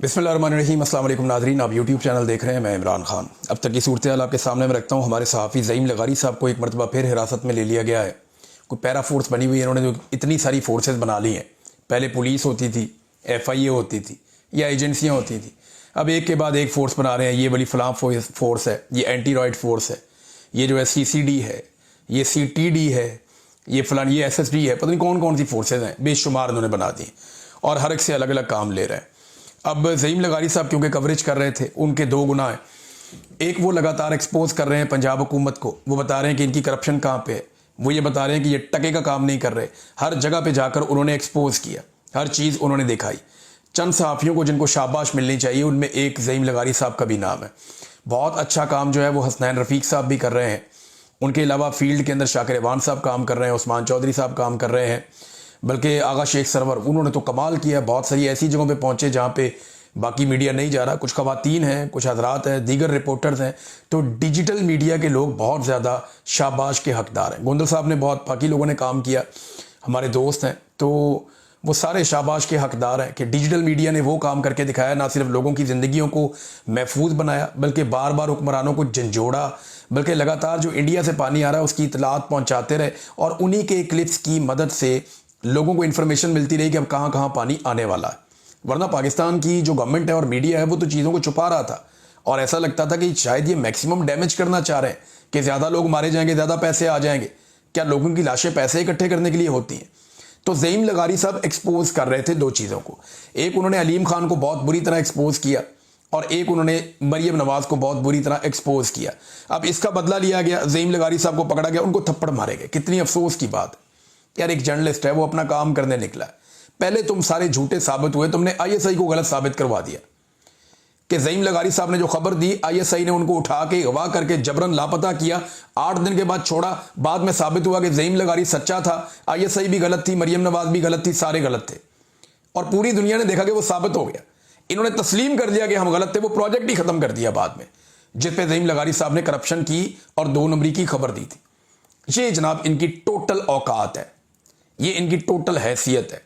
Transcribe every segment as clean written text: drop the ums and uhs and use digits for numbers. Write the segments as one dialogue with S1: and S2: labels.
S1: बिस्मिल्लाहिर्रहमानिर्रहीम। अस्सलाम वालेकुम नाज़रीन, आप यूट्यूब चैनल देख रहे हैं। मैं इमरान खान। अब तक की सूरत हाल आपके सामने में रखता हूँ। हमारे सहाफ़ी ज़ईम लगारी साहब को एक मरतबा फिर हिरासत में ले लिया गया है। कोई पैरा फोर्स बनी हुई है, इन्होंने जो इतनी सारी फोर्सेस बना ली हैं। पहले पुलिस होती थी, FIA होती थी या एजेंसियाँ होती थी, अब एक के बाद एक फ़ोर्स बना रहे हैं। ये वाली फ़लाँ फोर्स है, ये एंटी रॉयड फोर्स है, ये जो है CCD है, ये CTD है, ये फ़लाँ ये SSD है, पता नहीं कौन कौन सी फोर्सेज हैं, बेशुमार उन्होंने बना दी और हर एक से अलग अलग काम ले रहे हैं। अब ज़ईम लगारी साहब क्योंकि कवरेज कर रहे थे, उनके दो गुनाह हैं। एक, वो लगातार एक्सपोज कर रहे हैं पंजाब हुकूमत को, वो बता रहे हैं कि इनकी करप्शन कहाँ पे है, वो ये बता रहे हैं कि ये टके का काम नहीं कर रहे। हर जगह पे जाकर उन्होंने एक्सपोज किया, हर चीज़ उन्होंने दिखाई। चंद सहाफ़ियों को जिनको शाबाश मिलनी चाहिए, उनमें एक ज़ईम लगारी साहब का भी नाम है। बहुत अच्छा काम जो है वो हसनैन रफ़ीक साहब भी कर रहे हैं। उनके अलावा फील्ड के अंदर शाकिर अवान साहब काम कर रहे हैं, उस्मान चौधरी साहब काम कर रहे हैं, बल्कि आगा शेख सरवर, उन्होंने तो कमाल किया। बहुत सारी ऐसी जगहों पे पहुंचे जहां पे बाकी मीडिया नहीं जा रहा। कुछ ख़वातीन हैं, कुछ हजरात हैं, दीगर रिपोर्टर्स हैं। तो डिजिटल मीडिया के लोग बहुत ज़्यादा शाबाश के हकदार हैं। गोंदल साहब ने बहुत, बाकी लोगों ने काम किया, हमारे दोस्त हैं, तो वो सारे शाबाश के हकदार हैं कि डिजिटल मीडिया ने वो काम करके दिखाया। ना सिर्फ लोगों की ज़िंदगियों को महफूज बनाया, बल्कि बार बार हुक्मरानों को झंझोड़ा, बल्कि लगातार जो इंडिया से पानी आ रहा है उसकी इतलात पहुँचाते रहे और उन्हीं के क्लिप्स की मदद से लोगों को इन्फॉर्मेशन मिलती रही कि अब कहाँ कहाँ पानी आने वाला है। वरना पाकिस्तान की जो गवर्नमेंट है और मीडिया है वो तो चीज़ों को छुपा रहा था और ऐसा लगता था कि शायद ये मैक्सिमम डैमेज करना चाह रहे हैं कि ज़्यादा लोग मारे जाएंगे, ज़्यादा पैसे आ जाएंगे। क्या लोगों की लाशें पैसे इकट्ठे करने के लिए होती हैं? तो ज़ईम लगारी साहब एक्सपोज कर रहे थे दो चीज़ों को। एक, उन्होंने अलीम खान को बहुत बुरी तरह एक्सपोज किया और एक, उन्होंने मरियम नवाज को बहुत बुरी तरह एक्सपोज किया। अब इसका बदला लिया गया, ज़ईम लगारी साहब को पकड़ा गया, उनको थप्पड़ मारे गए। कितनी अफसोस की बात यार, एक जर्नलिस्ट है, वो अपना काम करने निकला। पहले तुम सारे झूठे साबित हुए, तुमने ISI को गलत साबित करवा दिया कि ज़ईम लगारी साहब ने जो खबर दी, ISI ने उनको उठा के अगवा करके जबरन लापता किया, 8 दिन के बाद छोड़ा। बाद में साबित हुआ कि ज़ईम लगारी सच्चा था, ISI भी गलत थी, मरियम नवाज भी गलत थी, सारे गलत थे और पूरी दुनिया ने देखा कि वो साबित हो गया। इन्होंने तस्लीम कर दिया कि हम गलत थे, वो प्रोजेक्ट ही खत्म कर दिया बाद में, जिस पे ज़ईम लगारी साहब ने करप्शन की और 2 नंबरी की खबर दी थी। ये जनाब इनकी टोटल औकात है, ये इनकी टोटल हैसियत है।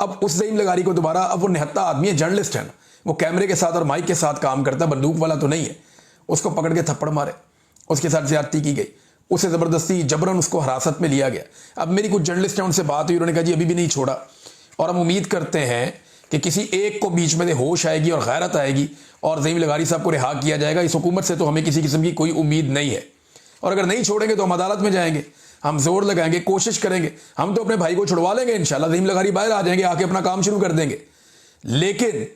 S1: अब उस ज़ईम लगारी को दोबारा, अब वो निहत्ता आदमी है, जर्नलिस्ट है ना, वो कैमरे के साथ और माइक के साथ काम करता है, बंदूक वाला तो नहीं है। उसको पकड़ के थप्पड़ मारे, उसके साथ ज्यादती की गई, उसे ज़बरदस्ती जबरन उसको हिरासत में लिया गया। अब मेरी कुछ जर्नलिस्ट हैं, उनसे बात हुई, उन्होंने कहा जी अभी भी नहीं छोड़ा और हम उम्मीद करते हैं कि किसी एक को बीच में से होश आएगी और गैरत आएगी और ज़ईम लगारी साहब को रिहा किया जाएगा। इस हुकूमत से तो हमें किसी किस्म की कोई उम्मीद नहीं है और अगर नहीं छोड़ेंगे तो हम अदालत में जाएंगे, हम जोर लगाएंगे, कोशिश करेंगे, हम तो अपने भाई को छुड़वा लेंगे इंशाल्लाह। ज़ईम लगारी बाहर आ जाएंगे, आके अपना काम शुरू कर देंगे। लेकिन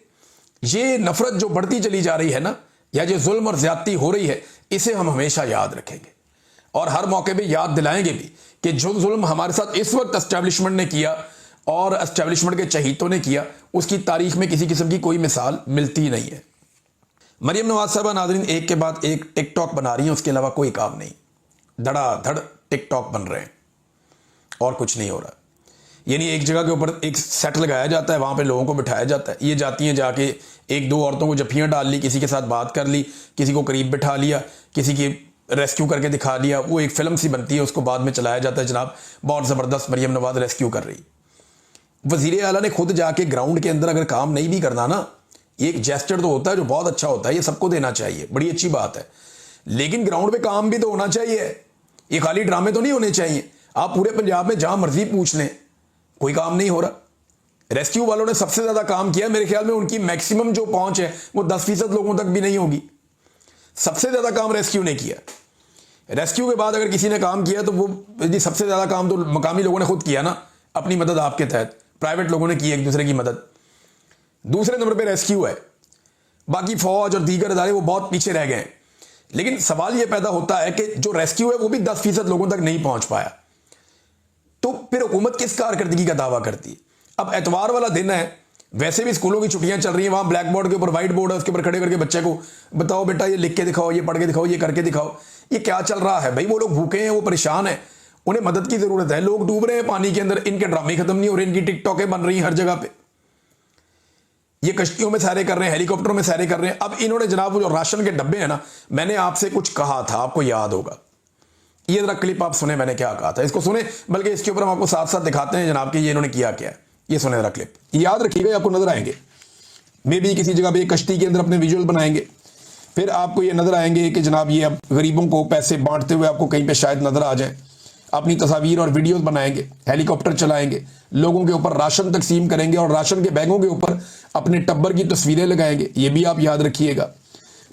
S1: ये नफरत जो बढ़ती चली जा रही है ना, या जो जुल्म और ज्यादती हो रही है, इसे हम हमेशा याद रखेंगे और हर मौके पे याद दिलाएंगे भी कि जो जुल्म हमारे साथ इस वक्त एस्टेब्लिशमेंट ने किया और एस्टेब्लिशमेंट के चहीतों ने किया, उसकी तारीख में किसी किस्म की कोई मिसाल मिलती नहीं है। मरियम नवाज साहबा नाज़रीन एक के बाद एक टिकटॉक बना रही हैं, उसके अलावा कोई काम नहीं। धड़ाधड़ टिकटॉक बन रहे हैं और कुछ नहीं हो रहा। यानी एक जगह के ऊपर एक सेट लगाया जाता है, वहां पे लोगों को बिठाया जाता है, ये जाती हैं, जाके 1-2 औरतों को जफ्फियां डाल ली, किसी के साथ बात कर ली, किसी को करीब बिठा लिया, किसी की रेस्क्यू करके दिखा लिया। वो एक फिल्म सी बनती है, उसको बाद में चलाया जाता है। जनाब बहुत ज़बरदस्त मरियम नवाज रेस्क्यू कर रही। वज़ीर आला ने खुद जाके ग्राउंड के अंदर अगर काम नहीं भी करना ना, ये एक जेस्चर तो होता है जो बहुत अच्छा होता है, ये सबको देना चाहिए, बड़ी अच्छी बात है। लेकिन ग्राउंड पे काम भी तो होना चाहिए, ये खाली ड्रामे तो नहीं होने चाहिए। आप पूरे पंजाब में जहां मर्जी पूछ लें, कोई काम नहीं हो रहा। रेस्क्यू वालों ने सबसे ज्यादा काम किया, मेरे ख्याल में उनकी मैक्सिमम जो पहुंच है वो 10% लोगों तक भी नहीं होगी। सबसे ज्यादा काम रेस्क्यू ने किया। रेस्क्यू के बाद अगर किसी ने काम किया तो वो सबसे ज्यादा काम तो मकामी लोगों ने खुद किया ना, अपनी मदद आपके तहत, प्राइवेट लोगों ने की एक दूसरे की मदद। दूसरे नंबर पर रेस्क्यू है, बाकी फौज और दीगर अदारे वो बहुत पीछे रह गए हैं। लेकिन सवाल यह पैदा होता है कि जो रेस्क्यू है वो भी 10% लोगों तक नहीं पहुंच पाया, तो फिर हुकूमत किस कारकर्दगी का दावा करती है? अब एतवार वाला दिन है, वैसे भी स्कूलों की छुट्टियां चल रही हैं, वहां ब्लैक बोर्ड के ऊपर व्हाइट बोर्ड है, उसके ऊपर खड़े करके बच्चे को बताओ बेटा ये लिख के दिखाओ, ये पढ़ के दिखाओ, ये करके दिखाओ। ये क्या चल रहा है भाई? वो लोग भूखे हैं, वो परेशान है, उन्हें मदद की जरूरत है। लोग डूब रहे हैं पानी के अंदर, इनके ड्रामे खत्म नहीं हो रहे, इनकी टिकटॉकें बन रही हैं हर जगह पे। ये कश्तियों में सैरे कर रहे हैं, हेलीकॉप्टरों में सैरे कर रहे हैं। अब इन्होंने जनाब वो जो राशन के डब्बे हैं ना, मैंने आपसे कुछ कहा था, आपको याद होगा, ये जरा क्लिप आप सुने, मैंने क्या कहा था, इसको सुने, बल्कि इसके ऊपर हम आपको साथ साथ दिखाते हैं जनाब कि ये इन्होंने किया क्या है। ये सुने जरा क्लिप, याद रखिएगा, आपको नजर आएंगे।
S2: मे भी किसी जगह पे एक कश्ती के अंदर अपने विजुअल बनाएंगे, फिर आपको ये नजर आएंगे कि जनाब ये अब गरीबों को पैसे बांटते हुए आपको कहीं पे शायद नजर आ जाए, अपनी तस्वीर और वीडियोस बनाएंगे, हेलीकॉप्टर चलाएंगे, लोगों के ऊपर राशन तकसीम करेंगे और राशन के बैगों के ऊपर अपने टब्बर की तस्वीरें लगाएंगे। ये भी आप याद रखिएगा।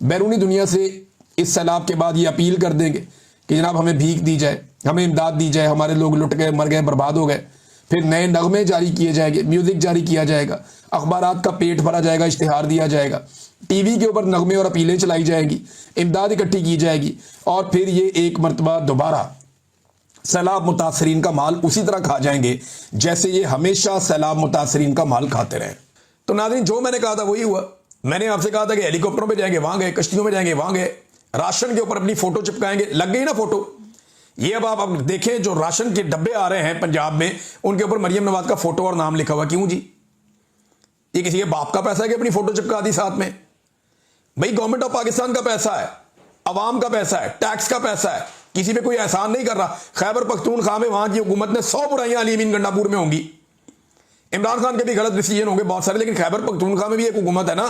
S2: बैरूनी दुनिया से इस सैलाब के बाद ये अपील कर देंगे कि जनाब हमें भीख दी जाए, हमें इमदाद दी जाए, हमारे लोग लुट गए, मर गए, बर्बाद हो गए। फिर नए नगमे जारी किए जाएंगे, म्यूजिक जारी किया जाएगा, अखबारात का पेट भरा जाएगा, इश्तिहार दिया जाएगा, टीवी के ऊपर नगमे और अपीलें चलाई जाएंगी, इमदाद इकट्ठी की जाएगी और फिर ये एक मरतबा दोबारा सैलाब मुतासरीन का माल उसी तरह खा जाएंगे जैसे ये हमेशा सैलाब मुतासरीन का माल खाते रहे। तो नाज़रीन, जो मैंने कहा था वही हुआ। मैंने आपसे कहा था कि हेलीकॉप्टरों पे जाएंगे, वहां गए, कश्तियों में जाएंगे, वहां गए, राशन के ऊपर अपनी फोटो चिपकाएंगे, लग गई ना फोटो। ये अब आप देखें, जो राशन के डब्बे आ रहे हैं पंजाब में, उनके ऊपर मरियम नवाज का फोटो और नाम लिखा हुआ। क्यों जी? ये किसी के बाप का पैसा है कि अपनी फोटो चिपका दी साथ में? भाई गवर्नमेंट ऑफ पाकिस्तान का पैसा है, अवाम का पैसा है, टैक्स का पैसा है, किसी पे कोई एहसान नहीं कर रहा। खैबर पख्तूनख्वा में वहां की हुकूमत ने 100 बुराइयां अली अमीन गंडापुर में होंगी, इमरान खान के भी गलत डिसीजन होंगे बहुत सारे, लेकिन खैबर पख्तूनख्वा में भी एक हुकूमत है ना।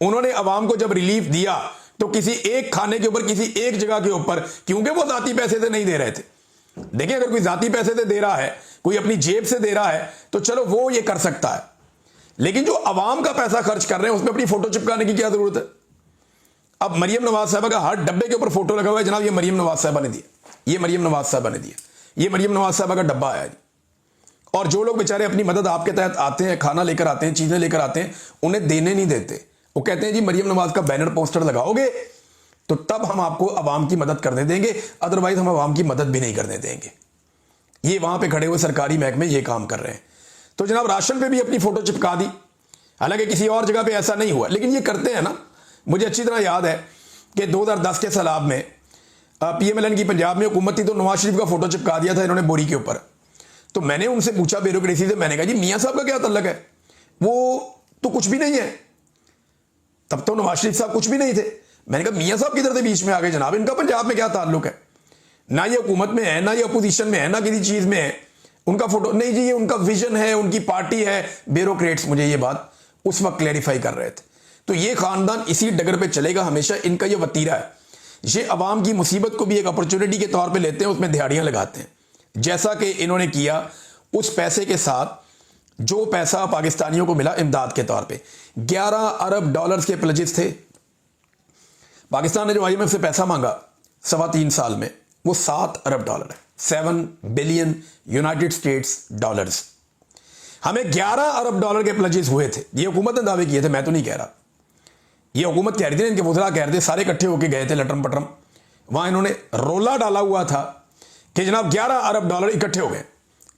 S2: उन्होंने अवाम को जब रिलीफ दिया तो किसी एक खाने के ऊपर, किसी एक जगह के ऊपर, क्योंकि वो जाती पैसे से नहीं दे रहे थे। देखिए, अगर कोई जाती पैसे से दे रहा है, कोई अपनी जेब से दे रहा है, तो चलो वो ये कर सकता है, लेकिन जो अवाम का पैसा खर्च कर रहे हैं उसमें अपनी फोटो चिपकाने की क्या जरूरत है? अब मरियम नवाज साहबा का हर डब्बे के ऊपर फोटो लगा हुआ है, जनाब ये मरियम नवाज साहबा ने दिया, ये मरियम नवाज साहबा ने दिया, ये मरियम नवाज साहबा का डब्बा आया जी। और जो लोग बेचारे अपनी मदद आपके तहत आते हैं, खाना लेकर आते हैं, चीजें लेकर आते हैं, उन्हें देने नहीं देते। वो कहते हैं जी मरियम नवाज का बैनर पोस्टर लगाओगे तो तब हम आपको अवाम की मदद करने देंगे, अदरवाइज हम अवाम की मदद भी नहीं करने देंगे। ये वहां पे खड़े हुए सरकारी महकमे ये काम कर रहे हैं। तो जनाब राशन पे भी अपनी फोटो चिपका दी, हालांकि किसी और जगह पे ऐसा नहीं हुआ, लेकिन ये करते हैं ना। मुझे अच्छी तरह याद है कि 2010 के सैलाब में PMLN की पंजाब में हुकूमत थी, तो नवाज शरीफ का फोटो चिपका दिया था इन्होंने बोरी के ऊपर। तो मैंने उनसे पूछा ब्यूरोक्रेसी से, मैंने कहा जी मियां साहब का क्या तल्लक है? वो तो कुछ भी नहीं है, तब तो नवाज शरीफ साहब कुछ भी नहीं थे। मैंने कहा मियां साहब किधर से बीच में आ गए जनाब, इनका पंजाब में क्या ताल्लुक है? ना ये हुकूमत में है, ना ये अपोजिशन में है, ना किसी चीज में है। उनका फोटो नहीं जी, ये उनका विजन है, उनकी पार्टी है। ब्यूरोक्रेट्स मुझे ये बात उस वक्त क्लैरिफाई कर रहे थे। तो ये खानदान इसी डगर पे चलेगा हमेशा, इनका ये वतीरा है। ये अवाम की मुसीबत को भी एक अपॉर्चुनिटी के तौर पे लेते हैं, उसमें दिहाड़ियां लगाते हैं, जैसा कि इन्होंने किया उस पैसे के साथ जो पैसा पाकिस्तानियों को मिला इमदाद के तौर पे। 11 अरब डॉलर्स के प्लेजेस थे। पाकिस्तान ने जो IMF से पैसा मांगा 3.25 साल में, वो 7 अरब डॉलर है, 7 बिलियन यूनाइटेड स्टेट्स डॉलर्स। हमें 11 अरब डॉलर के प्लेजेस हुए थे। ये हुकूमत ने दावे किए थे, मैं तो नहीं कह रहा। ये हुकूमत कह रही थी, इनके वज़रा कह रहे थे, सारे इकट्ठे होकर गए थे लटरम पटरम। वहां इन्होंने रोला डाला हुआ था कि जनाब 11 अरब डॉलर इकट्ठे हो गए,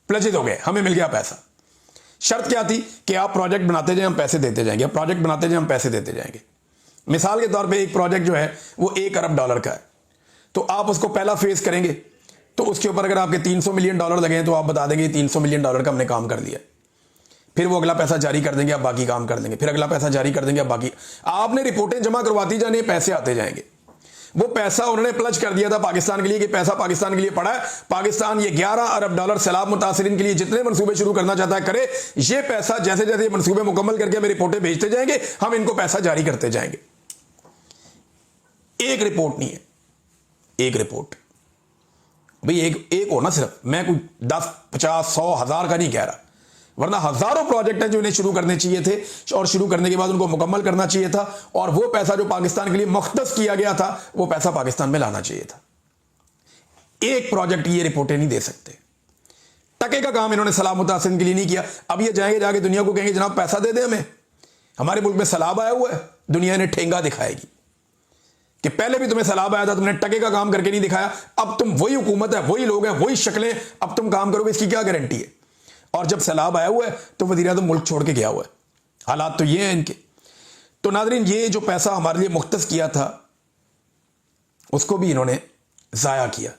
S2: प्लेजेस हो गए, हमें मिल गया पैसा। शर्त क्या थी कि आप प्रोजेक्ट बनाते जाए, हम पैसे देते जाएंगे, आप प्रोजेक्ट बनाते जाए, हम पैसे देते जाएंगे। मिसाल के तौर पे एक प्रोजेक्ट जो है वो 1 अरब डॉलर का है, तो आप उसको पहला फेज करेंगे, तो उसके ऊपर अगर आपके 300 मिलियन डॉलर लगे तो आप बता देंगे 300 मिलियन डॉलर का हमने काम कर दिया। फिर वो अगला पैसा जारी कर देंगे, आप बाकी काम कर देंगे, फिर अगला पैसा जारी कर देंगे, आप बाकी। आपने रिपोर्टें जमा करवाती जाने, पैसे आते जाएंगे। वो पैसा उन्होंने प्लज कर दिया था पाकिस्तान के लिए कि पैसा पाकिस्तान के लिए पड़ा है, पाकिस्तान ये 11 अरब डॉलर सैलाब मुतासरीन के लिए जितने मंसूबे शुरू करना चाहता है करे। ये पैसा जैसे जैसे मंसूबे मुकम्मल करके हमें रिपोर्टें भेजते जाएंगे, हम इनको पैसा जारी करते जाएंगे। एक रिपोर्ट नहीं है, एक रिपोर्ट भाई, एक हो ना सिर्फ। मैं कोई 10, 50, 100, 1000 का नहीं कह रहा, वरना हजारों प्रोजेक्ट हैं जो इन्हें शुरू करने चाहिए थे और शुरू करने के बाद उनको मुकम्मल करना चाहिए था, और वो पैसा जो पाकिस्तान के लिए मुख्तस किया गया था वो पैसा पाकिस्तान में लाना चाहिए था। एक प्रोजेक्ट ये रिपोर्टें नहीं दे सकते। टके का काम इन्होंने सैलाब मुतासरीन के लिए नहीं किया। अब ये जाएंगे, जाके दुनिया को कहेंगे जनाब पैसा दे दे हमें, हमारे मुल्क में सैलाब आया हुआ है। दुनिया ने ठेंगा दिखाएगी कि पहले भी तुम्हें सैलाब आया था, तुमने टके का काम करके नहीं दिखाया, अब तुम वही हुकूमत है, वही लोग हैं, वही शक्लें, अब तुम काम करोगे, इसकी क्या गारंटी है? और जब सैलाब आया हुआ है तो वज़ीर-ए-आज़म मुल्क छोड़ के गया हुआ है। हालात तो ये हैं इनके। तो नाज़रीन, ये जो पैसा हमारे लिए मुख्तस किया था उसको भी इन्होंने ज़ाया किया।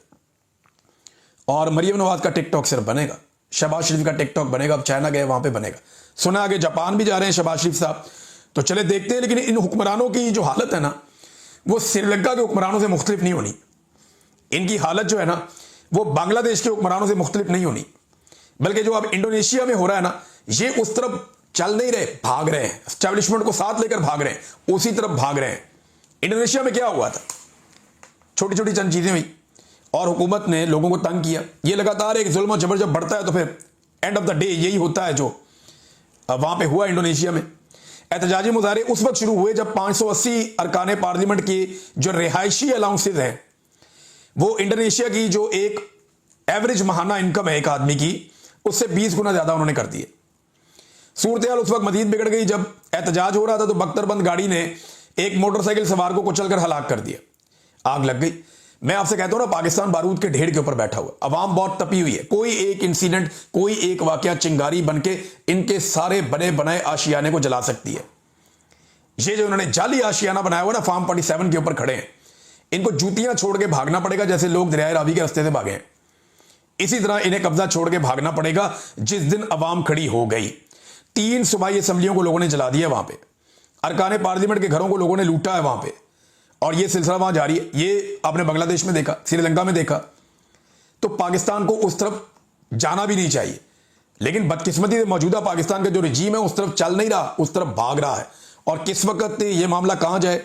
S2: और मरियम नवाज का टिकटॉक सिर्फ बनेगा, शहबाज शरीफ का टिकटॉक बनेगा। अब चाइना गए, वहां पे बनेगा। सुना आगे जापान भी जा रहे हैं शहबाज शरीफ साहब, तो चले देखते हैं। लेकिन इन हुक्मरानों की जो हालत है ना, वो श्रीलंका के हुक्मरानों से मुख्तलिफ नहीं होनी। इनकी हालत जो है ना, वो बांग्लादेश के हुक्मरानों से मुख्तलिफ नहीं होनी, बल्कि जो अब इंडोनेशिया में हो रहा है ना, ये उस तरफ
S1: चल नहीं रहे, भाग रहे हैं, एस्टेब्लिशमेंट को साथ लेकर भाग रहे हैं, उसी तरफ भाग रहे हैं। इंडोनेशिया में क्या हुआ था, छोटी छोटी चंद चीजें हुई और हुकूमत ने लोगों को तंग किया। ये लगातार एक जुल्म और जबर जब बढ़ता है तो फिर एंड ऑफ द डे यही होता है जो वहां पे हुआ इंडोनेशिया में। एहतजाजी मुजाहरे उस वक्त शुरू हुए जब 580 अरकान पार्लियामेंट की जो रिहायशी अलाउंसेज हैं, वो इंडोनेशिया की जो एक एवरेज माहाना इनकम है एक आदमी की, उससे 20 गुना ज्यादा उन्होंने कर दिए। सूरत हाल उस वक्त मजीद बिगड़ गई जब एहतजाज हो रहा था तो बख्तरबंद गाड़ी ने एक मोटरसाइकिल सवार को कुचलकर हलाक कर दिया, आग लग गई। मैं आपसे कहता हूं ना, पाकिस्तान बारूद के ढेर के ऊपर बैठा हुआ, अवाम बहुत तपी हुई है। कोई एक इंसिडेंट, कोई एक वाकया चिंगारी बनके इनके सारे बने बनाए आशियाने को जला सकती है। ये जो उन्होंने जाली आशियाना बनाया हुआ ना, फार्म 47 के ऊपर खड़े हैं, इनको जूतियां छोड़ के भागना पड़ेगा जैसे लोग दरियाए रावी के रास्ते से भागे हैं। इसी तरह इन्हें कब्जा छोड़ के भागना पड़ेगा जिस दिन अवाम खड़ी हो गई। 3 सूबाई असम्बलियों को लोगों ने जला दिया, वहां पे अरकान पार्लियामेंट के घरों को लोगों ने लूटा है वहां पे, और ये सिलसिला वहां जारी है। ये आपने बांग्लादेश में देखा, श्रीलंका में देखा। तो पाकिस्तान को उस तरफ जाना भी नहीं चाहिए, लेकिन बदकिस्मती से मौजूदा पाकिस्तान का जो रजीम है उस तरफ चल नहीं रहा, उस तरफ भाग रहा है। और किस वक्त ये मामला कहां जाए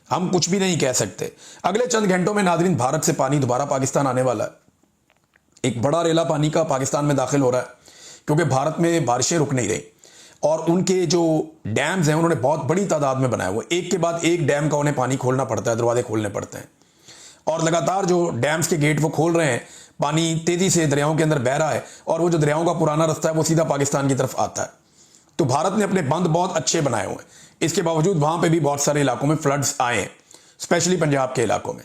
S1: हम कुछ भी नहीं कह सकते। अगले चंद घंटों में नाज़रीन भारत से पानी दोबारा पाकिस्तान आने वाला है। एक बड़ा रेला पानी का पाकिस्तान में दाखिल हो रहा है, क्योंकि भारत में बारिशें रुक नहीं रही और उनके जो डैम्स हैं उन्होंने बहुत बड़ी तादाद में बनाए हुए, एक के बाद एक डैम का उन्हें पानी खोलना पड़ता है, दरवाजे खोलने पड़ते हैं। और लगातार जो डैम्स के गेट वो खोल रहे हैं, पानी तेजी से दरियाओं के अंदर बह रहा है और वो जो दरियाओं का पुराना रास्ता है वो सीधा पाकिस्तान की तरफ आता है। तो भारत ने अपने बंद बहुत अच्छे बनाए हुए हैं, इसके बावजूद वहां पर भी बहुत सारे इलाकों में फ्लड्स आए हैं, स्पेशली पंजाब के इलाकों में।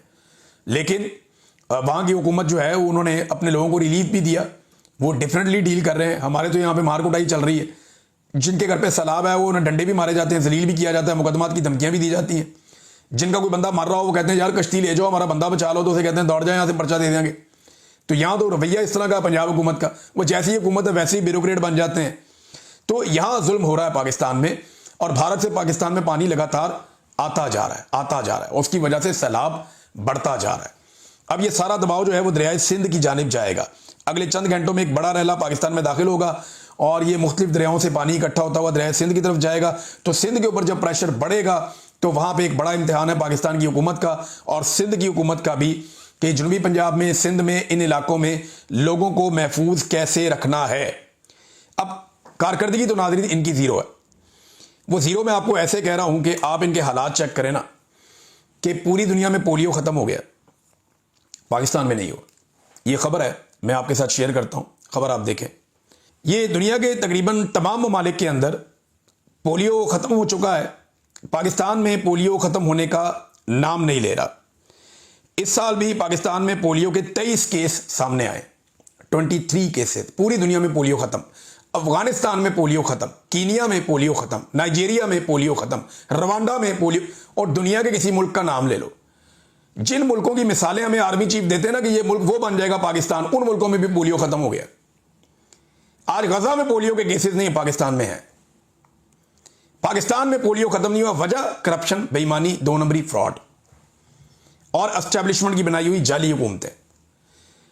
S1: लेकिन वहां की हुकूमत जो है उन्होंने अपने लोगों को रिलीफ भी दिया, वो डिफरेंटली डील कर रहे हैं। हमारे तो यहाँ पे मार कुटाई चल रही है, जिनके घर पे सैलाब है वो उन्हें डंडे भी मारे जाते हैं, जलील भी किया जाता है, मुकदमात की धमकियां भी दी जाती हैं। जिनका कोई बंदा मर रहा हो वो कहते हैं यार कश्ती ले जाओ, हमारा बंदा बचा लो, तो उसे कहते हैं दौड़ जाए यहाँ से पर्चा दे देंगे। तो यहाँ तो रवैया इस तरह का पंजाब हुकूमत का, वो जैसी हुकूमत है वैसे ही ब्यूरोक्रेट बन जाते हैं। तो यहाँ जुल्म हो रहा है पाकिस्तान में, और भारत से पाकिस्तान में पानी लगातार आता जा रहा है, उसकी वजह से सैलाब बढ़ता जा रहा है। अब ये सारा दबाव जो है वो दरियाए सिंध की जानिब जाएगा। अगले चंद घंटों में एक बड़ा रैला पाकिस्तान में दाखिल होगा और ये मुख्तलिफ दरियाओं से पानी इकट्ठा होता हुआ दरियाए सिंध की तरफ जाएगा। तो सिंध के ऊपर जब प्रेशर बढ़ेगा तो वहां पे एक बड़ा इम्तिहान है पाकिस्तान की हुकूमत का और सिंध की हुकूमत का भी, कि जनूबी पंजाब में, सिंध में, इन इलाकों में लोगों को महफूज कैसे रखना है। अब कारकर्दगी तो नाज़रीन इनकी जीरो है। वो जीरो मैं आपको ऐसे कह रहा हूं कि आप इनके हालात चेक करें ना, कि पूरी दुनिया में पोलियो खत्म हो गया, पाकिस्तान में नहीं हुआ। ये खबर है, मैं आपके साथ शेयर करता हूं, खबर आप देखें। ये दुनिया के तकरीबन तमाम ममालिक के अंदर पोलियो खत्म हो चुका है, पाकिस्तान में पोलियो खत्म होने का नाम नहीं ले रहा। इस साल भी पाकिस्तान में पोलियो के 23 केस सामने आए, 23 केसेस। पूरी दुनिया में पोलियो खत्म, अफगानिस्तान में पोलियो खत्म, कीनिया में पोलियो खत्म, नाइजीरिया में पोलियो खत्म, रवांडा में पोलियो, और दुनिया के किसी मुल्क का नाम ले लो। जिन मुल्कों की मिसालें हमें आर्मी चीफ देते हैं ना कि ये मुल्क वो बन जाएगा पाकिस्तान, उन मुल्कों में भी पोलियो खत्म हो गया। आज गजा में पोलियो के केसेस नहीं, पाकिस्तान में है। पाकिस्तान में पोलियो खत्म नहीं हुआ, वजह करप्शन, बेईमानी, 2 नंबरी, फ्रॉड और एस्टेब्लिशमेंट की बनाई हुई जाली हुकूमतें।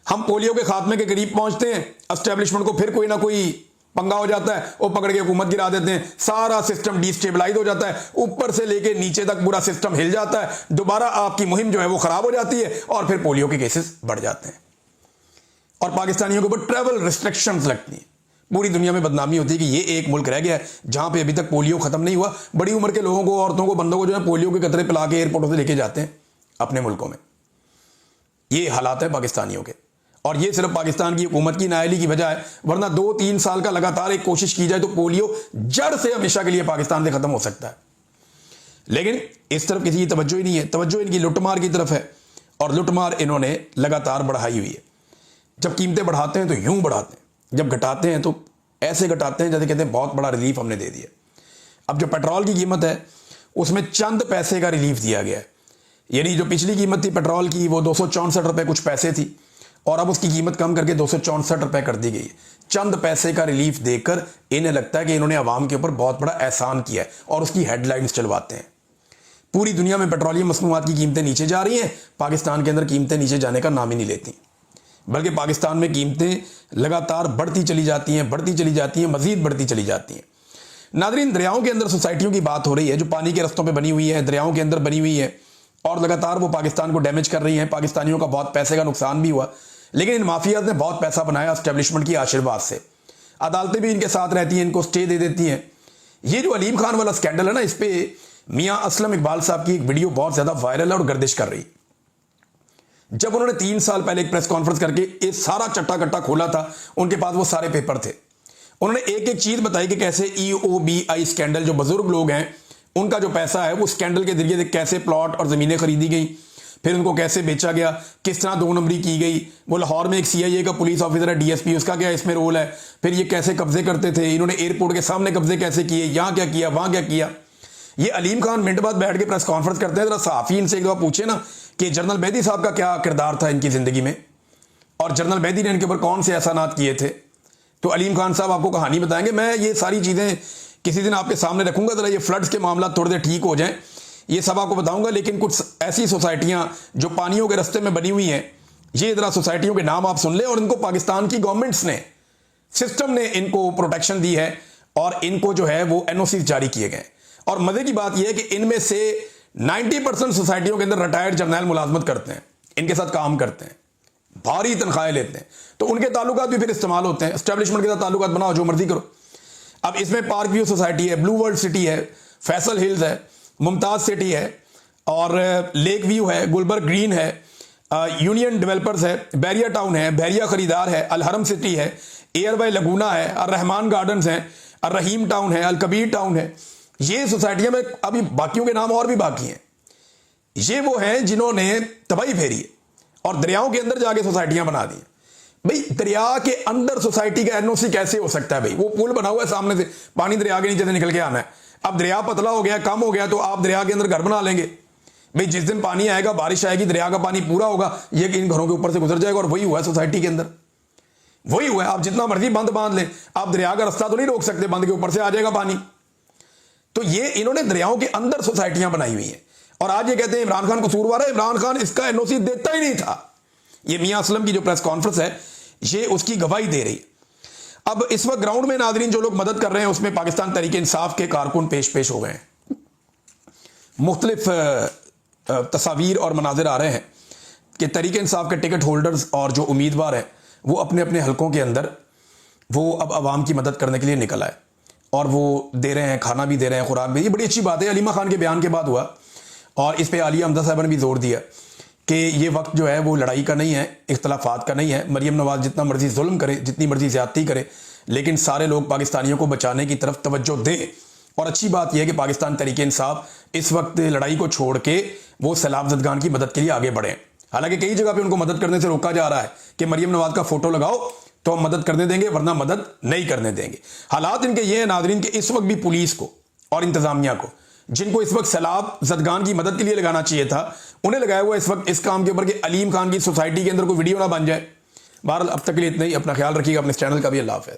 S1: हम पोलियो के खात्मे के करीब पहुंचते हैं, एस्टेब्लिशमेंट को फिर कोई ना कोई पंगा हो जाता है, वो पकड़ के हुकूमत गिरा देते हैं, सारा सिस्टम डिस्टेबलाइज हो जाता है, ऊपर से लेके नीचे तक पूरा सिस्टम हिल जाता है, दोबारा आपकी मुहिम जो है वो खराब हो जाती है और फिर पोलियो के केसेस बढ़ जाते हैं। और पाकिस्तानियों के ऊपर ट्रैवल रिस्ट्रिक्शंस लगती हैं। पूरी दुनिया में बदनामी होती है कि ये एक मुल्क रह गया है जहां पे अभी तक पोलियो खत्म नहीं हुआ। बड़ी उम्र के लोगों को, औरतों को, बंदों को जो है पोलियो के कतरे पिला के एयरपोर्टों से लेके जाते हैं अपने मुल्कों में। ये हालात है पाकिस्तानियों के, और ये सिर्फ पाकिस्तान की हुकूमत की नाअहली की वजह है, वरना 2-3 साल का लगातार एक कोशिश की जाए तो पोलियो जड़ से हमेशा के लिए पाकिस्तान से खत्म हो सकता है। लेकिन इस तरफ किसी की तवज्जो ही नहीं है, तवज्जो इनकी लुटमार की तरफ है, और लुटमार इन्होंने लगातार बढ़ाई हुई है। जब कीमतें बढ़ाते हैं तो यूं बढ़ाते हैं, जब घटाते हैं तो ऐसे घटाते हैं जैसे कहते हैं बहुत बड़ा रिलीफ हमने दे दिया। अब जो पेट्रोल की कीमत है उसमें चंद पैसे का रिलीफ दिया गया है, यानी जो पिछली कीमत थी पेट्रोल की वो 264 रुपए कुछ पैसे थी, और अब उसकी कीमत कम करके 264 रुपए कर दी गई है। चंद पैसे का रिलीफ देकर इन्हें लगता है कि इन्होंने आवाम के ऊपर बहुत बड़ा एहसान किया है, और उसकी हेडलाइंस चलवाते हैं। पूरी दुनिया में पेट्रोलियम मसनूआत की कीमतें नीचे जा रही हैं, पाकिस्तान के अंदर कीमतें नीचे जाने का नाम ही नहीं लेती, बल्कि पाकिस्तान में कीमतें लगातार बढ़ती चली जाती हैं, मजीद बढ़ती चली जाती हैं। नादरीन, दरियाओं के अंदर सोसाइटियों की बात हो रही है जो पानी के रस्तों पे बनी हुई है, दरियाओं के अंदर बनी हुई है और लगातार वो पाकिस्तान को डैमेज कर रही हैं। पाकिस्तानियों का बहुत पैसे का नुकसान भी हुआ, लेकिन इन माफियाज ने बहुत पैसा बनाया एस्टेब्लिशमेंट की आशीर्वाद से। अदालतें भी इनके साथ रहती हैं, इनको स्टे दे देती हैं। ये जो अलीम खान वाला स्कैंडल है ना, इस पे मियां असलम इकबाल साहब की एक वीडियो बहुत ज्यादा वायरल है और गर्दिश कर रही। जब उन्होंने 3 साल पहले एक प्रेस कॉन्फ्रेंस करके ये सारा चट्टा कट्टा खोला था, उनके पास वो सारे पेपर थे। उन्होंने एक एक चीज बताई कि कैसे EOBI स्कैंडल, जो बुजुर्ग लोग हैं उनका जो पैसा है वो स्कैंडल के जरिए से कैसे प्लॉट और जमीनें खरीदी गई, फिर उनको कैसे बेचा गया, किस तरह 2 नंबरी की गई। वो लाहौर में एक CIA का पुलिस ऑफिसर है, DSP, उसका क्या इसमें रोल है। फिर ये कैसे कब्जे करते थे, इन्होंने एयरपोर्ट के सामने कब्जे कैसे किए, यहां क्या किया, वहां क्या किया। ये अलीम खान मिनट बाद बैठ के प्रेस कॉन्फ्रेंस करते हैं। जरा सहाफी इनसे एक दफा पूछे ना कि जनरल मेहदी साहब का क्या किरदार था इनकी जिंदगी में और जनरल मेहदी ने इनके ऊपर कौन से एहसानात किए थे। तो अलीम खान साहब आपको कहानी बताएंगे। मैं ये सारी चीजें किसी दिन आपके सामने रखूंगा, जरा ये फ्लड्स के मामला थोड़े देर ठीक हो जाएं, ये सब आपको बताऊंगा। लेकिन कुछ ऐसी सोसाइटियां जो पानियों के रास्ते में बनी हुई हैं, ये जरा सोसाइटियों के नाम आप सुन लें। और इनको पाकिस्तान की गवर्नमेंट्स ने, सिस्टम ने इनको प्रोटेक्शन दी है और इनको जो है वो NOC जारी किए गए। और मजे की बात यह है कि इनमें से 90% सोसाइटियों के अंदर रिटायर्ड जर्नैल मुलाजमत करते हैं, इनके साथ काम करते हैं, भारी तनख्वाहें लेते हैं। तो उनके ताल्लुकात भी फिर इस्तेमाल होते हैं। एस्टेब्लिशमेंट के साथ ताल्लुकात बनाओ, जो मर्जी करो। अब इसमें पार्क व्यू सोसाइटी है, ब्लू वर्ल्ड सिटी है, फैसल हिल्स है, मुमताज सिटी है और लेक व्यू है, गुलबर्ग ग्रीन है, यूनियन डेवलपर्स है, बैरिया टाउन है, बैरिया खरीदार है, अलहरम सिटी है, एयरवे लगूना है, अर रहमान गार्डन्स है, अर रहीम टाउन है, अल कबीर टाउन है। ये सोसाइटियां में अभी बाकियों के नाम और भी बाकी हैं। ये वो हैं जिन्होंने तबाही फेरी है और दरियाओं के अंदर जाके सोसाइटियां बना दी। भाई दरिया के अंदर सोसाइटी का NOC कैसे हो सकता है? भाई वो पुल बना हुआ है, सामने से पानी दरिया के नीचे से निकल के आना है। अब दरिया पतला हो गया, कम हो गया, तो आप दरिया के अंदर घर बना लेंगे। भाई जिस दिन पानी आएगा, बारिश आएगी, दरिया का पानी पूरा होगा, ये इन घरों के ऊपर से गुजर जाएगा। और वही हुआ है सोसाइटी के अंदर, वही हुआ है। आप जितना मर्जी बंद बांध लें, आप दरिया का रास्ता तो नहीं रोक सकते, बंद के ऊपर से आ जाएगा पानी। तो ये इन्होंने दरियाओं के अंदर सोसाइटियां बनाई हुई हैं और आज ये कहते हैं इमरान खान कसूरवार है। इमरान खान इसका NOC देता ही नहीं था। ये मियां असलम की जो प्रेस कॉन्फ्रेंस है, ये उसकी गवाही दे रही है। अब इस वक्त ग्राउंड में नादरीन जो लोग मदद कर रहे हैं, उसमें पाकिस्तान तहरीक इंसाफ के कारकुन पेश हो गए हैं। मुख्तलिफ तस्वीर और मनाजिर आ रहे हैं कि तहरीक इंसाफ के टिकट होल्डर्स और जो उम्मीदवार हैं वो अपने अपने हलकों के अंदर वो अब आवाम की मदद करने के लिए निकल आए और वो दे रहे हैं, खाना भी दे रहे हैं, खुराक भी। ये बड़ी अच्छी बात है। अलीमा खान के बयान के बाद हुआ और इस पर आलिया हमजा साहब ने भी जोर दिया कि ये वक्त जो है वो लड़ाई का नहीं है, इख्तलाफात का नहीं है। मरियम नवाज जितना मर्जी जुल्म करे, जितनी मर्जी ज्यादती करे, लेकिन सारे लोग पाकिस्तानियों को बचाने की तरफ तवज्जो दें। और अच्छी बात यह है कि पाकिस्तान तहरीक इंसाफ इस वक्त लड़ाई को छोड़ के वो सैलाब ज़दगान की मदद के लिए आगे बढ़े। हालांकि कई जगह पे उनको मदद करने से रोका जा रहा है कि मरियम नवाज का फोटो लगाओ तो हम मदद करने देंगे, वरना मदद नहीं करने देंगे। हालात इनके ये है नादरीन कि इस वक्त भी पुलिस को और इंतजामिया को, जिनको इस वक्त सैलाब ज़दगान की मदद के लिए लगाना चाहिए था, उन्हें लगाया हुआ इस वक्त इस काम के ऊपर कि अलीम खान की सोसाइटी के अंदर कोई वीडियो ना बन जाए। बहरहाल अब तक के लिए इतना ही। अपना ख्याल रखिएगा, अपने चैनल का भी। अल्लाह हाफ़िज़।